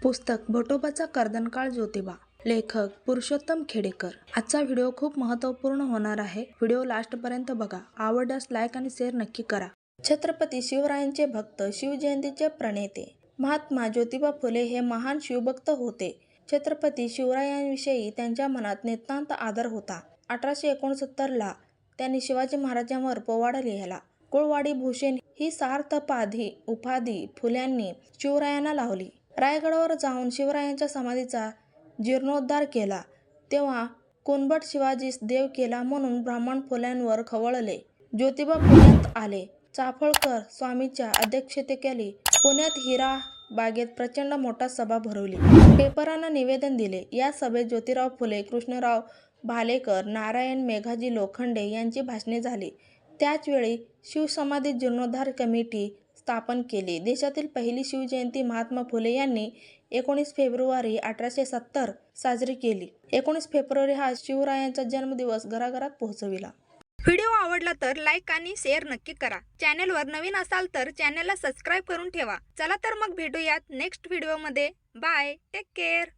पुस्तक भटोबाचा कर्दनकाळ ज्योतिबा, लेखक पुरुषोत्तम खेडेकर। आजचा व्हिडिओ खूप महत्त्वपूर्ण होणार आहे। व्हिडिओ लास्ट पर्यंत बघा। आवडल्यास लाईक आणि शेअर नक्की करा। छत्रपती शिवरायांचे भक्त, शिवजयंतीचे प्रणेते महात्मा ज्योतिबा फुले हे महान शिवभक्त होते। छत्रपती शिवरायांविषयी त्यांच्या मनात नितांत आदर होता। 1869 ला त्यांनी शिवाजी महाराजांवर पोवाडा लिहिला। कुळवाडी भूषण ही सार्थपाधी उपाधी फुल्यांनी शिवरायांना लावली। रायगडावर जाऊन शिवरायांच्या समाधीचा जीर्णोद्धार केला, तेव्हा कुणबट शिवाजीस देव केला म्हणून ब्राह्मण फुल्यांवर खवळले। ज्योतिबा पुण्यात आले। चाफळकर स्वामींच्या अध्यक्षतेखाली पुण्यात हिरा बागेत प्रचंड मोठा सभा भरवली। पेपरांना निवेदन दिले। या सभेत ज्योतिराव फुले, कृष्णराव भालेकर, नारायण मेघाजी लोखंडे यांची भाषणे झाली। त्याचवेळी शिवसमाधी जीर्णोद्धार कमिटी स्थापन केली। देशातील पहिली शिवजयंती महात्मा फुले यांनी 19 फेब्रुवारी 1870 साजरी केली। 19 फेब्रुवारी हा शिवरायांचा जन्मदिवस घराघरात पोहोचविला। व्हिडिओ आवडला तर लाईक आणि शेअर नक्की करा। चॅनलवर नवीन असाल तर चॅनलला सबस्क्राईब करून ठेवा। चला तर मग भेटूयात नेक्स्ट व्हिडिओमध्ये। Bye, take care.